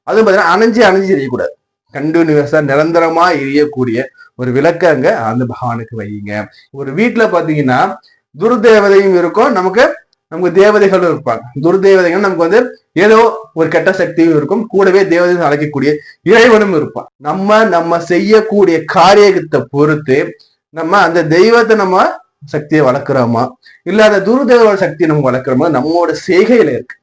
அதுவும் பாத்தீங்கன்னா அணைஞ்சு அணைஞ்சு எரியக்கூடாது. கண்டினியூஸா நிரந்தரமா எரியக்கூடிய ஒரு விளக்க அங்க அந்த பகவானுக்கு வையுங்க. ஒரு வீட்டுல பாத்தீங்கன்னா துர்தேவதையும் இருக்கும், நமக்கு தேவதைகளும் இருப்பாங்க. துர்தேவதைகள் நமக்கு ஏதோ ஒரு கெட்ட சக்தியும் இருக்கும், கூடவே தேவதைகள் அழைக்கக்கூடிய இறைவனும் இருப்பான். நம்ம செய்யக்கூடிய காரியத்தை பொறுத்து நம்ம அந்த தெய்வத்தை நம்ம சக்தியை வளர்க்கிறோமா இல்ல அந்த துர்தேவ சக்தியை நம்ம வளர்க்கிறோமா நம்மளோட செய்கையில இருக்கு.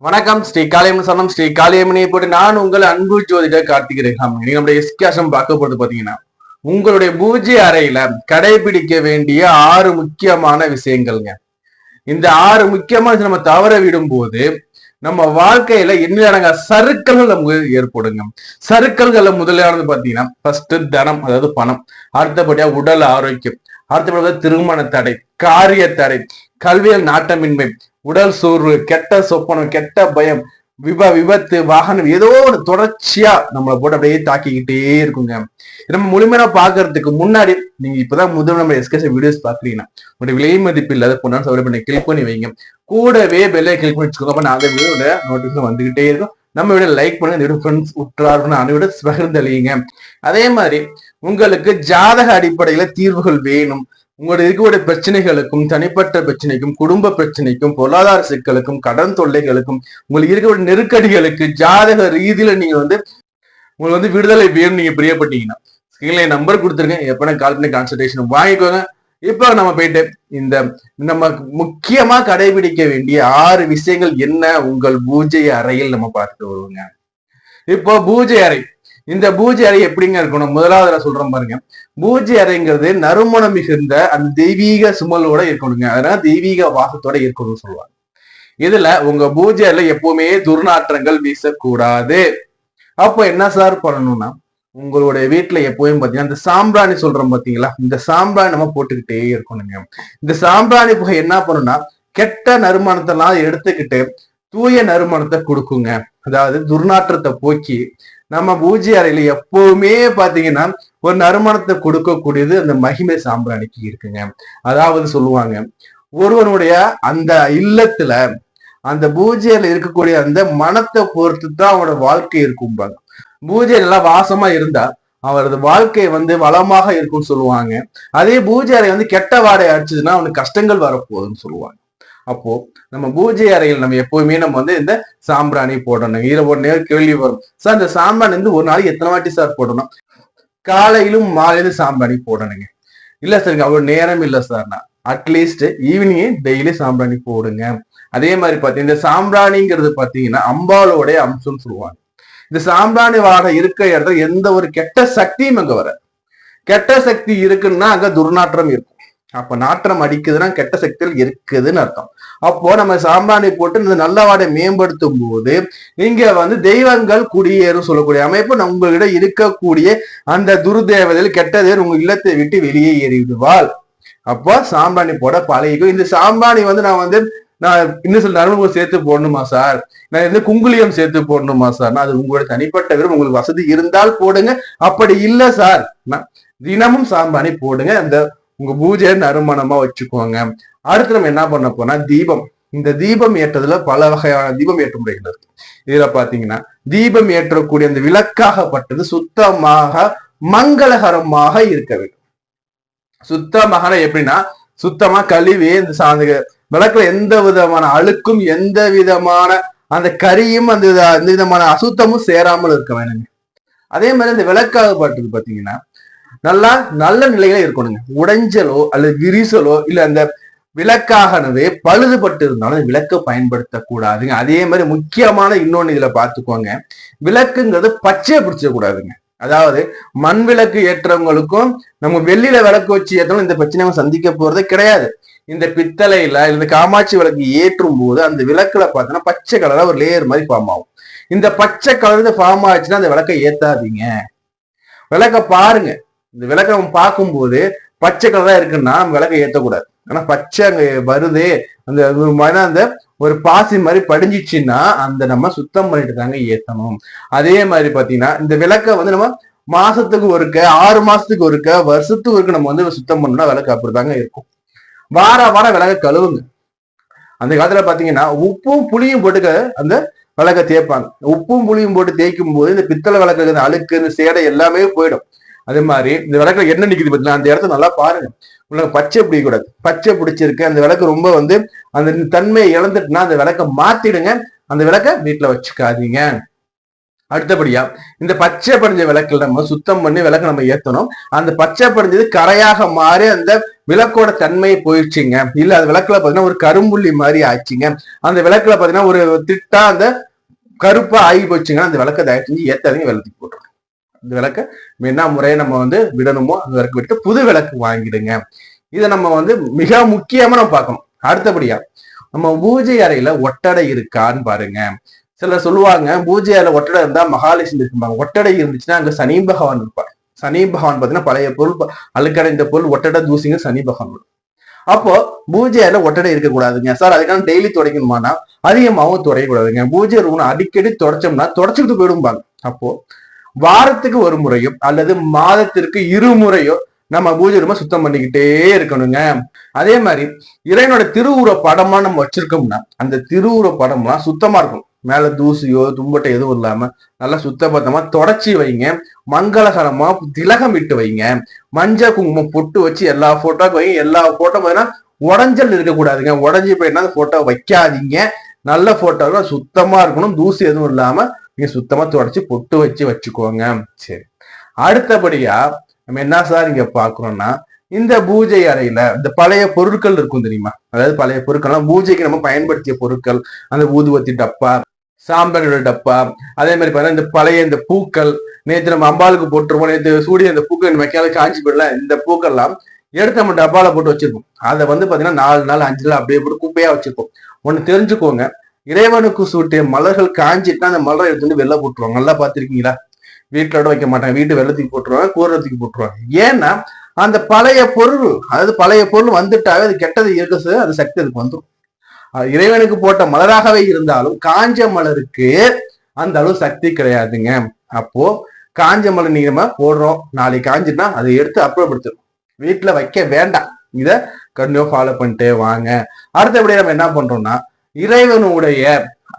வணக்கம், ஸ்ரீ காளியம்மன் சரணம். ஸ்ரீ காளியம்மனை போட்டு நான் உங்கள் அன்பு ஜோதிடர் கார்த்திகேயன். நீங்க நம்முடைய எஸ்காசம் பார்க்க போறது பாத்தீங்கன்னா, உங்களுடைய பூஜை அறையில கடைபிடிக்க வேண்டிய 6 முக்கியமான விஷயங்கள்ங்க. இந்த 6 முக்கியமான நம்ம தவற விடும் போது நம்ம வாழ்க்கையில என்னடங்க சறுக்கல்கள் நமக்கு ஏற்படுங்க. சறுக்கல்கள்ல முதலானது பாத்தீங்கன்னா ஃபர்ஸ்ட் தனம், அதாவது பணம். அடுத்தபடியா உடல் ஆரோக்கியம், அடுத்தபடியா திருமண தடை, காரிய தடை, கல்வியல் நாட்டமின்மை, உடல் சோர்வு, கெட்ட சொப்பனம், கெட்ட பயம், விபத்து, வாகனம், ஏதோ ஒரு தொடர்ச்சியா நம்மளை போட்டு அப்படியே தாக்கிக்கிட்டே இருக்குங்க. நம்ம முழுமையா பாக்குறதுக்கு முன்னாடி நீங்க இப்பதான் முதல் நம்ம எஸ்கேஷன் வீடியோஸ் பாக்குறீங்கன்னா உங்களுடைய விலை மதிப்பு இல்லாத பொண்ணு சவுரி பண்ணி கிளிக் பண்ணி வைங்க. கூடவே பெல்லை கிளிக் பண்ணி வச்சுக்கோங்க. அப்ப நான் வீடியோட நோட்டிபிகேஷன் வந்துகிட்டே இருக்கும். நம்ம வீடியோ லைக் பண்ணுங்க, இந்த வீடியோ ஃப்ரெண்ட்ஸ் உற்றாருன்னு அந்த வீடியோ பகிர்ந்தளியுங்க. அதே மாதிரி உங்களுக்கு ஜாதக அடிப்படையில தீர்வுகள் வேணும், உங்களுடைய இருக்கக்கூடிய பிரச்சனைகளுக்கும், தனிப்பட்ட பிரச்சனைக்கும், குடும்ப பிரச்சனைக்கும், பொருளாதார சிக்கலுக்கும், கடன் தொல்லைகளுக்கும், உங்களுக்கு இருக்கக்கூடிய நெருக்கடிகளுக்கு ஜாதக ரீதியில நீங்க உங்களுக்கு விடுதலை வேணும் நீங்க பிரியப்பட்டீங்கன்னா ஸ்கிரீன்ல நம்பர் கொடுத்துருங்க. எப்பனா கால் பண்ணி கன்சல்டேஷன் வாங்கிக்கோங்க. இப்ப நம்ம போயிட்டு இந்த நம்ம முக்கியமா கடைபிடிக்க வேண்டிய 6 விஷயங்கள் என்ன உங்கள் பூஜை அறையில் நம்ம பார்த்துட்டு வருவோங்க. இப்போ பூஜை அறை, இந்த பூஜை அறை எப்படிங்க இருக்கணும்? முதலாவது சொல்றோம் பாருங்க, பூஜை அறைங்கிறது நறுமணம் மிகுந்த அந்த தெய்வீக சுமலோட இருக்கணுங்க. அதனால தெய்வீக வாசத்தோட இருக்கணும்னு சொல்லுவாங்க. இதுல உங்க பூஜை அறையில எப்பவுமே துர்நாற்றங்கள் வீசக்கூடாது. அப்போ என்ன சார் பண்ணணும்னா, உங்களுடைய வீட்டுல எப்பவும் பாத்தீங்கன்னா இந்த சாம்பிராணி சொல்றோம் பாத்தீங்களா, இந்த சாம்பிராணி நம்ம போட்டுக்கிட்டே இருக்கணுங்க. இந்த சாம்பிராணி புகை என்ன பண்ணும்னா கெட்ட நறுமணத்தை எல்லாம் எடுத்துக்கிட்டு தூய நறுமணத்தை கொடுக்குங்க. அதாவது துர்நாற்றத்தை போக்கி நம்ம பூஜை அறையில எப்பவுமே பாத்தீங்கன்னா ஒரு நறுமணத்தை கொடுக்கக்கூடியது அந்த மகிமை சாம்பிராணிக்கு இருக்குங்க. அதாவது சொல்லுவாங்க, ஒருவனுடைய அந்த இல்லத்துல அந்த பூஜையில இருக்கக்கூடிய அந்த மனத்தை பொறுத்து தான் அவனோட வாழ்க்கை இருக்கும்பாங்க. பூஜை நல்லா வாசமா இருந்தா அவரது வாழ்க்கை வளமாக இருக்கும்னு சொல்லுவாங்க. அதே பூஜை அறை கெட்ட வாடை அடிச்சதுன்னா அவனுக்கு கஷ்டங்கள் வரப்போகுதுன்னு சொல்லுவாங்க. அப்போ நம்ம பூஜை அறையில் நம்ம எப்பவுமே நம்ம இந்த சாம்பிராணி போடணும். இதுல ஒரு நேரம் கேள்வி வரும், சார் இந்த சாம்பிராணி ஒரு நாளைக்கு எத்தனை வாட்டி சார் போடணும்? காலையிலும் மாலையிலும் சாம்பிராணி போடணுங்க. இல்ல சார் அவ்வளவு நேரம் இல்ல சார்னா அட்லீஸ்ட் ஈவினிங் டெய்லி சாம்பிராணி போடுங்க. அதே மாதிரி பாத்தீங்கன்னா இந்த சாம்பிராணிங்கிறது பாத்தீங்கன்னா அம்பாலோடைய அம்சம்னு சொல்லுவாங்க. இந்த சாம்பிராணி வாடை இருக்க இடத்துல எந்த ஒரு கெட்ட சக்தியும் அங்க வர. கெட்ட சக்தி இருக்குன்னா அங்க துர்நாற்றம் இருக்கும். அப்ப நாற்றம் அடிக்குதுன்னா கெட்ட சக்திகள் இருக்குதுன்னு அர்த்தம். அப்போ நம்ம சாம்பிராணி போட்டு இந்த நல்ல வாடை மேம்படுத்தும் போது இங்க தெய்வங்கள் குடியேறும் சொல்லக்கூடிய அமைப்பு உங்ககிட்ட இருக்கக்கூடிய அந்த துர்தேவதையில் கெட்டதே உங்க இல்லத்தை விட்டு வெளியே ஏறிவிடுவாள். அப்போ சாம்பிராணி போட பழகிக்கும். இந்த சாம்பிராணி நான் இன்னும் சில நறுமணம் சேர்த்து போடணுமா சார், நான் குங்குலியம் சேர்த்து போடணுமா சார், அது உங்களோட தனிப்பட்ட விருப்பம். உங்களுக்கு வசதி இருந்தால் போடுங்க, அப்படி இல்லை சார் தினமும் சாம்பிராணி போடுங்க. அந்த உங்க பூஜை நறுமணமா வச்சுக்கோங்க. அடுத்து நம்ம என்ன பண்ண போனா தீபம். இந்த தீபம் ஏற்றதுல பல வகையான தீபம் ஏற்ற முறைகள் இருக்கு. இதுல பாத்தீங்கன்னா தீபம் ஏற்றக்கூடிய அந்த விளக்காகப்பட்டது சுத்தமாக மங்களகரமாக இருக்க வேண்டும். சுத்தமாக எப்படின்னா சுத்தமா கழுவி இந்த விளக்குல எந்த விதமான அழுக்கும் எந்த விதமான அந்த கரியும் அந்த விதமான அசுத்தமும் சேராமல் இருக்க வேணுங்க. அதே மாதிரி இந்த விளக்காகப்பட்டது பாத்தீங்கன்னா நல்ல நிலையில இருக்கணுங்க. உடைஞ்சலோ அல்லது விரிசலோ இல்ல அந்த விளக்காகவே பழுதுபட்டு இருந்தாலும் விளக்க பயன்படுத்தக்கூடாதுங்க. அதே மாதிரி முக்கியமான இன்னொன்னு இதுல பாத்துக்கோங்க, விளக்குங்கிறது பச்சையை பிடிச்ச கூடாதுங்க. அதாவது மண் விளக்கு ஏற்றவங்களுக்கும் நம்ம வெள்ளியில விளக்கு வச்சு ஏற்றவங்களும் இந்த பிரச்சனை சந்திக்க போறதே கிடையாது. இந்த பித்தளையில இந்த காமாட்சி விளக்கு ஏற்றும் போது அந்த விளக்குல பாத்தீங்கன்னா பச்சை கலரா ஒரு லேயர் மாதிரி ஃபார்ம் ஆகும். இந்த பச்சை கலர் ஃபார்ம் ஆச்சுன்னா அந்த விளக்கை ஏத்தாதீங்க. விளக்க பாருங்க, இந்த விளக்கை நம்ம பார்க்கும்போது பச்சை கலரா இருக்குன்னா நம்ம விளக்கை ஏற்றக்கூடாது. ஆனா பச்சை அங்க வருது, அந்த ஒரு பாசி மாதிரி படிஞ்சிச்சுன்னா அந்த நம்ம சுத்தம் பண்ணிட்டு தாங்க ஏத்தணும். அதே மாதிரி பாத்தீங்கன்னா இந்த விளக்க நம்ம மாசத்துக்கு ஒருக்க, 6 மாசத்துக்கு ஒருக்க, வருஷத்துக்கு ஒருக்க நம்ம வந்து சுத்தம் பண்ணோம்னா விளக்கு அப்படிதாங்க இருக்கும். வார வாரம் விளக்க கழுவுங்க. அந்த காலத்துல பாத்தீங்கன்னா உப்பும் புளியும் போட்டு அந்த விளக்க தேய்ப்பாங்க. உப்பும் புளியும் போட்டு தேய்க்கும் போது இந்த பித்தளை விளக்கு இந்த அழுக்கு, இந்த சேடை எல்லாமே போயிடும். அதே மாதிரி இந்த விளக்குல என்ன நிக்குது பார்த்தீங்கன்னா, அந்த இடத்த நல்லா பாருங்க. உங்களுக்கு பச்சை பிடிக்கூடாது. பச்சை பிடிச்சிருக்கு, அந்த விளக்கு ரொம்ப வந்து அந்த தன்மையை இழந்துட்டுனா அந்த விளக்க மாத்திடுங்க. அந்த விளக்க வீட்டுல வச்சுக்காதீங்க. அடுத்தபடியா இந்த பச்சை படிஞ்ச விளக்குல நம்ம சுத்தம் பண்ணி விளக்கு நம்ம ஏத்தணும். அந்த பச்சை படிஞ்சது கரையாக மாறி அந்த விளக்கோட தன்மையை போயிடுச்சுங்க. இல்ல அது விளக்குல பாத்தீங்கன்னா ஒரு கரும்புள்ளி மாதிரி ஆச்சுங்க. அந்த விளக்குல பாத்தீங்கன்னா ஒரு திட்டா அந்த கருப்பா ஆகி போச்சுங்க. அந்த விளக்க தயவு செஞ்சு ஏத்தாதீங்க, வெள்ளத்துக்கு போட்டுரும். அந்த விளக்க என்ன முறையை நம்ம வந்து விடணுமோ அந்த விளக்கு விட்டு புது விளக்கு வாங்கிடுங்க. இதை நம்ம வந்து மிக முக்கியமா நம்ம பார்க்கணும். அடுத்தபடியா நம்ம பூஜை அறையில ஒட்டடை இருக்கான்னு பாருங்க. சிலர் சொல்லுவாங்க பூஜை அறையில ஒட்டடை இருந்தா மகாலட்சுமி இருக்கும்பாங்க. ஒட்டடை இருந்துச்சுன்னா அங்க சனி பகவான் இருப்பார். சனி பகவான் பாத்தீங்கன்னா பழைய பொருள், அழுக்கடைந்த பொருள், ஒட்டடை தூசிங்க சனி பகவான். அப்போ பூஜை அறையில ஒட்டடை இருக்கக்கூடாதுங்க சார். அதுக்கான டெய்லி துடைக்கணுமானா அதிகமாகவும் துடையக்கூடாதுங்க. பூஜை ரூம் அடிக்கடி தொடச்சோம்னா தொடச்சுக்கிட்டு போயிடும்பாங்க. அப்போ வாரத்துக்கு ஒரு முறையோ அல்லது மாதத்திற்கு 2 முறையோ நம்ம பூஜை ரூம சுத்தம் பண்ணிக்கிட்டே இருக்கணுங்க. அதே மாதிரி இறைவனோட திருவுருவ படமா நம்ம வச்சிருக்கோம்னா அந்த திருவுருவ படம்லாம் சுத்தமா இருக்கும். மேல தூசியோ தும்பட்டை எதுவும் இல்லாம நல்லா சுத்தபத்தமா தொடச்சி வைங்க. மங்களகரமா திலகம் இட்டு வைங்க. மஞ்சள் குங்குமம் பொட்டு வச்சு எல்லா போட்டோக்கு வைங்க. எல்லா போட்டோ பார்த்தீங்கன்னா உடஞ்சல் இருக்கக்கூடாதுங்க. உடஞ்சி போயிட்டா அந்த போட்டோ வைக்காதீங்க. நல்ல போட்டோவை சுத்தமா இருக்கணும். தூசி எதுவும் இல்லாம நீங்க சுத்தமா தொடச்சி பொட்டு வச்சு வச்சுக்கோங்க. சரி, அடுத்தபடியா நம்ம என்ன சார் இங்க பாக்குறோம்னா இந்த பூஜை அறையில இந்த பழைய பொருட்கள் இருக்கும் தெரியுமா? அதாவது பழைய பொருட்கள்லாம் பூஜைக்கு நம்ம பயன்படுத்திய பொருட்கள், அந்த ஊதுவத்தி டப்பா, சாம்பலோட டப்பா, அதே மாதிரி பாத்தீங்கன்னா இந்த பழைய இந்த பூக்கள், நேற்று நம்ம அம்பாளுக்கு போட்டுருவோம், நேற்று சூரிய இந்த பூக்கள் வைக்காத காஞ்சி போயிடல, இந்த பூக்கள்லாம் எடுத்து நம்ம டப்பால போட்டு வச்சிருப்போம். அதை வந்து பாத்தீங்கன்னா 4 நாள் 5 நாள் அப்படியே போட்டு குப்பையா வச்சிருப்போம். ஒண்ணு தெரிஞ்சுக்கோங்க, இறைவனுக்கு சூட்டிய மலர்கள் காஞ்சிட்டா அந்த மலரை எடுத்து வந்து வெளில போட்டுருவாங்க. நல்லா பாத்திருக்கீங்களா? வீட்டோட வைக்க மாட்டாங்க, வீட்டு வெள்ளத்துக்கு போட்டுருவாங்க, கூரத்துக்கு போட்டுருவாங்க. ஏன்னா அந்த பழைய பொருள், அதாவது பழைய பொருள் வந்துட்டாவே அது கெட்டது இருக்கு, அது சக்தி அதுக்கு வந்துடும். இறைவனுக்கு போட்ட மலராகவே இருந்தாலும் காஞ்ச மலருக்கு அந்த அளவு சக்தி கிடையாதுங்க. அப்போ காஞ்ச மலர் நீங்க போடுறோம், நாளைக்கு காஞ்சிட்டா அதை எடுத்து அப்புறப்படுத்தும், வீட்டுல வைக்க வேண்டாம். இத கண்டிப்பா ஃபாலோ பண்ணிட்டே வாங்க. அடுத்தபடியா நம்ம என்ன பண்றோம்னா இறைவனுடைய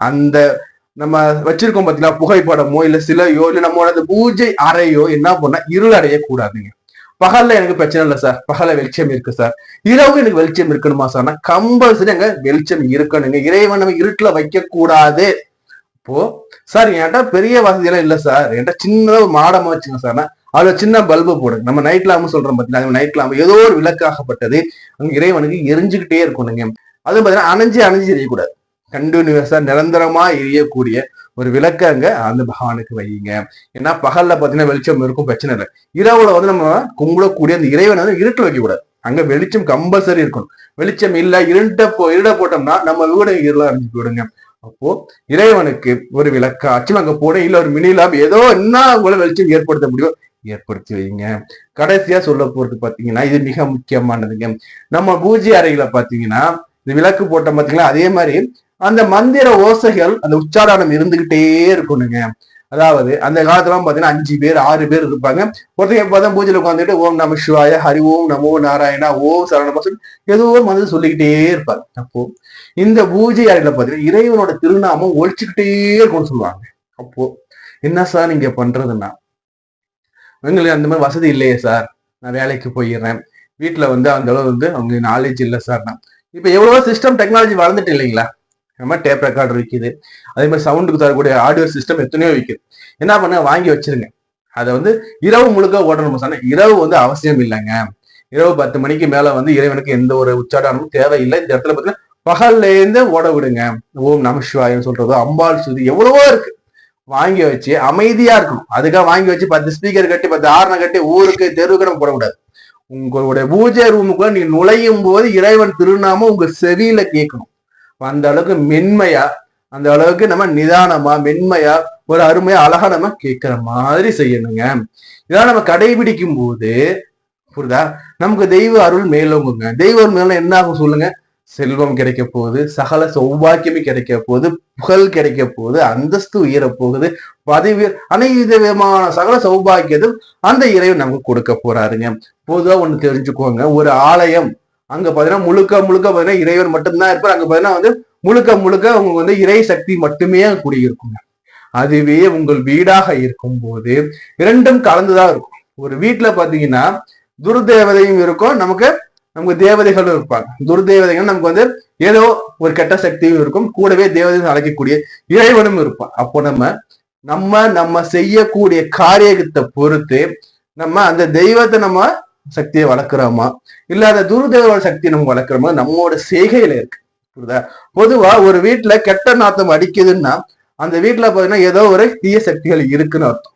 அந்த நம்ம வச்சிருக்கோம் பாத்தீங்களா, புகைப்படமோ இல்ல சிலையோ இல்ல நம்மளோட பூஜை அறையோ என்ன பண்ணா இருள் அடைய கூடாதுங்க. பகல்ல எனக்கு பிரச்சனை இல்லை சார், பகல வெளிச்சம் இருக்கு சார், இரவு எனக்கு வெளிச்சம் இருக்கணுமா சார்னா கம்பல்சரி அங்க வெளிச்சம் இருக்கணுங்க. இறைவன் நம்ம இருட்டுல வைக்க கூடாது. இப்போ சார் என்கிட்ட பெரிய வசதி எல்லாம் இல்ல சார், என்கிட்ட சின்னதா ஒரு மாடமா வச்சுங்க சார்னா அதுல சின்ன பல்பு போடுங்க. நம்ம நைட் லாம்பு சொல்றோம் பாத்தீங்கன்னா, நைட் லாம்பு ஏதோ ஒரு விளக்காகப்பட்டது அங்க இறைவனுக்கு எரிஞ்சுக்கிட்டே இருக்கணுங்க. அதுவும் பாத்தீங்கன்னா அணைஞ்சு எரியக்கூடாது. கண்டினியூஸா நிரந்தரமா எரியக்கூடிய ஒரு விளக்க அங்க அந்த பகவானுக்கு வையுங்க. ஏன்னா பகல்ல பாத்தீங்கன்னா வெளிச்சம் இருக்கும், பிரச்சனை இல்லை. இரவுல வந்து நம்ம கும்பிடக்கூடிய அந்த இறைவனை வந்து இருட்டில் வைக்க கூடாது. அங்க வெளிச்சம் கம்பல்சரி இருக்கணும். வெளிச்சம் இல்ல இருட போட்டோம்னா நம்ம வீடு இருள அடைஞ்சு போயிடுங்க. அப்போ இறைவனுக்கு ஒரு விளக்காச்சும் அங்க போட, இல்ல ஒரு மினிலாம் ஏதோ என்ன உங்களை வெளிச்சம் ஏற்படுத்த முடியும் ஏற்படுத்தி வைங்க. கடைசியா சொல்ல போறது பாத்தீங்கன்னா இது மிக முக்கியமானதுங்க. நம்ம பூஜை அறைகளை பாத்தீங்கன்னா இந்த விளக்கு போட்ட பாத்தீங்கன்னா அதே மாதிரி அந்த மந்திர ஓசைகள் அந்த உச்சாரணம் இருந்துகிட்டே இருக்கணுங்க. அதாவது அந்த காலத்துல பாத்தீங்கன்னா 5 பேர் 6 பேர் இருப்பாங்க. ஒருத்தங்க பார்த்தா பூஜையில உட்காந்துட்டு ஓம் நம சிவாய, ஹரி ஓம் நமோ நாராயணா, ஓம் சரணமா ஏதோ ஒரு மந்திரம் சொல்லிக்கிட்டே இருப்பாங்க. அப்போ இந்த பூஜை அறையில பாத்தீங்கன்னா இறைவனோட திருநாமம் ஒழிச்சுக்கிட்டே இருக்கும்னு சொல்லுவாங்க. அப்போ என்ன சார் நீங்க பண்றதுன்னா, எங்களுக்கு அந்த மாதிரி வசதி இல்லையே சார், நான் வேலைக்கு போயிடுறேன், வீட்டுல வந்து அந்த அளவு வந்து அவங்க நாலேஜ் இல்லை சார்னா, இப்ப எவ்வளவோ சிஸ்டம் டெக்னாலஜி வளர்ந்துட்டு இல்லைங்களா? நம்ம டேப் ரெக்கார்டர் விற்கிது, அதே மாதிரி சவுண்டுக்கு தரக்கூடிய ஆடியோ சிஸ்டம் எத்தனையோ விற்கிது. என்ன பண்ண வாங்கி வச்சிருங்க. அதை வந்து இரவு முழுக்க ஓடணும் சொன்னா இரவு வந்து அவசியம் இல்லைங்க. இரவு 10 மணிக்கு மேல வந்து இறைவனுக்கு எந்த ஒரு உச்சாடனமும் தேவையில்லை. இந்த இடத்துல பாத்தீங்கன்னா பகல்ல இருந்து ஓட விடுங்க. ஓம் நம சிவாயன்னு சொல்றதோ, அம்பாள் சுதி எவ்வளவோ இருக்கு, வாங்கி வச்சு அமைதியா இருக்கணும். அதுக்காக வாங்கி வச்சு 10 ஸ்பீக்கர் கட்டி 10 ஆரணை கட்டி ஊருக்கு தெருவுக்கு நம்ம போடக்கூடாது. உங்களுடைய பூஜை ரூமுக்குள்ள நீங்க நுழையும் போது இறைவன் திருநாமம் உங்க செவியில கேட்கணும். அந்த அளவுக்கு மென்மையா, அந்த அளவுக்கு நம்ம நிதானமா மென்மையா ஒரு அருமையா அழகா நம்ம கேட்கிற மாதிரி செய்யணுங்க. இதெல்லாம் நம்ம கடைபிடிக்கும் போது புரியுதா, நமக்கு தெய்வ அருள் மேலோங்குங்க. தெய்வ அருள் மேல என்ன ஆகும் சொல்லுங்க? செல்வம் கிடைக்க போகுது, சகல சௌபாக்கியமே கிடைக்க போகுது, புகழ் கிடைக்க போகுது, அந்தஸ்து உயர போகுது, பதவி, அனைத்து விதமான சகல சௌபாக்கியதும் அந்த இறைவன் நமக்கு கொடுக்க போறாருங்க. பொதுவா ஒண்ணு தெரிஞ்சுக்கோங்க, ஒரு ஆலயம் அங்க பாத்தீங்கன்னா முழுக்க முழுக்க பாத்தீங்கன்னா இறைவன் மட்டும்தான் இருப்பார். அங்க பாத்தீங்கன்னா முழுக்க முழுக்க உங்களுக்கு இறை சக்தி மட்டுமே குடியிருக்குங்க. அதுவே உங்கள் வீடாக இருக்கும் போது இரண்டும் கலந்துதான் இருக்கும். ஒரு வீட்டுல பாத்தீங்கன்னா துர்தேவதையும் இருக்கும், நமக்கு தேவதைகளும் இருப்பாங்க. துர்தேவதைகள் நமக்கு ஏதோ ஒரு கெட்ட சக்தியும் இருக்கும், கூடவே தேவதைகள் அழைக்கக்கூடிய இறைவனும் இருப்பான். அப்போ நம்ம செய்யக்கூடிய காரியத்தை பொறுத்து நம்ம அந்த தெய்வத்தை நம்ம சக்தியை வளர்க்கிறோமா, இல்ல அந்த துர்தேவ சக்தியை நம்ம வளர்க்கிறோமா, நம்மளோட செய்கையில இருக்கு. புரியுதா? பொதுவா ஒரு வீட்டுல கெட்ட நாத்தம் அடிக்குதுன்னா அந்த வீட்டுல பாத்தீங்கன்னா ஏதோ ஒரு தீய சக்திகள் இருக்குன்னு அர்த்தம்.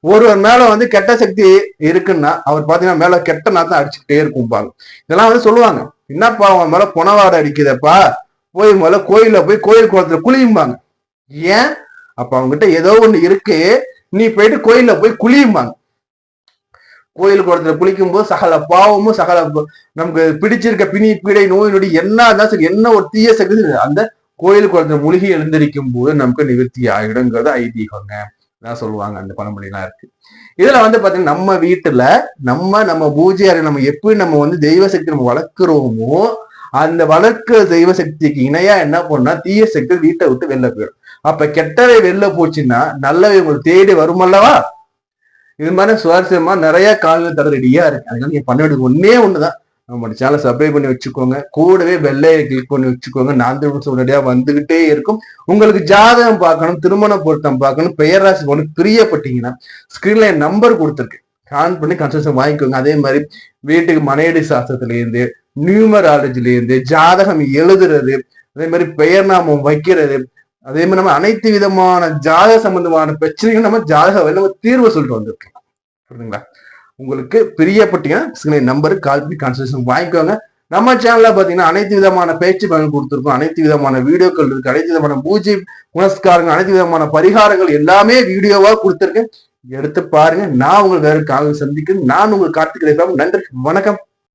ஒருவர் மேல கெட்ட சக்தி இருக்குன்னா அவர் பாத்தீங்கன்னா மேல கெட்ட நாத்தம் அடிச்சுக்கிட்டே இருக்கும்பாங்க. இதெல்லாம் சொல்லுவாங்க, என்னப்பா அவன் மேல புனவாடை அடிக்குதப்பா, போய் முதல்ல கோயில போய் கோயில் குளத்துல குளியும்பாங்க. ஏன்? அப்ப அவங்ககிட்ட ஏதோ ஒண்ணு இருக்கு, நீ போயிட்டு கோயில்ல போய் குளியும்பாங்க. கோயில் குளத்துல குளிக்கும் போது சகல பாவமும் சகல நமக்கு பிடிச்சிருக்க பிணி பீடை நோய் நொடி என்ன இருந்தாலும் சரி, என்ன ஒரு தீய சக்தி அந்த கோயில் குளத்துல மூழ்கி எழுந்திருக்கும் போது நமக்கு நிவர்த்தி ஆகிடுங்கிறது ஐதீகங்க. சொல்லுவாங்க, அந்த பழமொழிலாம் இருக்கு. இதுல பாத்தீங்கன்னா நம்ம வீட்டுல நம்ம பூஜை அறை நம்ம எப்படி நம்ம தெய்வ சக்தி நம்ம வளர்க்கிறோமோ அந்த வளர்க்கிற தெய்வ சக்திக்கு இணையா என்ன பண்ணா தீய சக்தி வீட்டை விட்டு வெளில போயிடும். அப்ப கெட்டவை வெளில போச்சுன்னா நல்லவை உங்களுக்கு தேடி வருமல்லவா? இது மாதிரி சுவாரஸ்யமா நிறைய காலையில் தர ரெடியா இருக்கு. அதனால நீங்க பண்ண வேண்டியது ஒண்ணுதான், நம்மளோட சேனலை சப்ஸ்கிரைப் பண்ணி வச்சுக்கோங்க, கூடவே பெல்லையை கிளிக் பண்ணி வச்சுக்கோங்க. நான் உடனடியா வந்துகிட்டே இருக்கும். உங்களுக்கு ஜாதகம் பார்க்கணும், திருமண பொருத்தம் பார்க்கணும், பெயர் ராசி ஒன்று பிரியப்பட்டீங்கன்னா ஸ்கிரீன்ல என் நம்பர் கொடுத்துருக்கு, கால் பண்ணி கன்சல்டேஷன் வாங்கிக்கோங்க. அதே மாதிரி வீட்டுக்கு மனையடி சாஸ்திரத்துல இருந்து, நியூமராலஜில இருந்து, ஜாதகம் எழுதுறது, அதே மாதிரி பெயர் நாமம் வைக்கிறது, அதே மாதிரி நம்ம அனைத்து விதமான ஜாதக சம்பந்தமான பிரச்சனைகள் நம்ம நம்ம தீர்வு சொல்லிட்டு வந்திருக்கோம். புரியுதுங்களா? உங்களுக்கு பிரியப்பட்டீங்கன்னா நம்பருக்கு கால் பண்ணி கன்சல்டேஷன் வாங்கிக்கோங்க. நம்ம சேனல்ல பாத்தீங்கன்னா அனைத்து விதமான பேச்சு பலன் கொடுத்துருக்கோம், அனைத்து விதமான வீடியோக்கள் இருக்கு, அனைத்து விதமான பூஜை புனஸ்காரங்கள், அனைத்து விதமான பரிகாரங்கள் எல்லாமே வீடியோவா கொடுத்துருக்கேன். எடுத்து பாருங்க. நான் உங்களுக்கு வேற காலையில் சந்திக்கிறேன். நான் உங்களுக்கு கார்த்திக். நன்றி, வணக்கம்.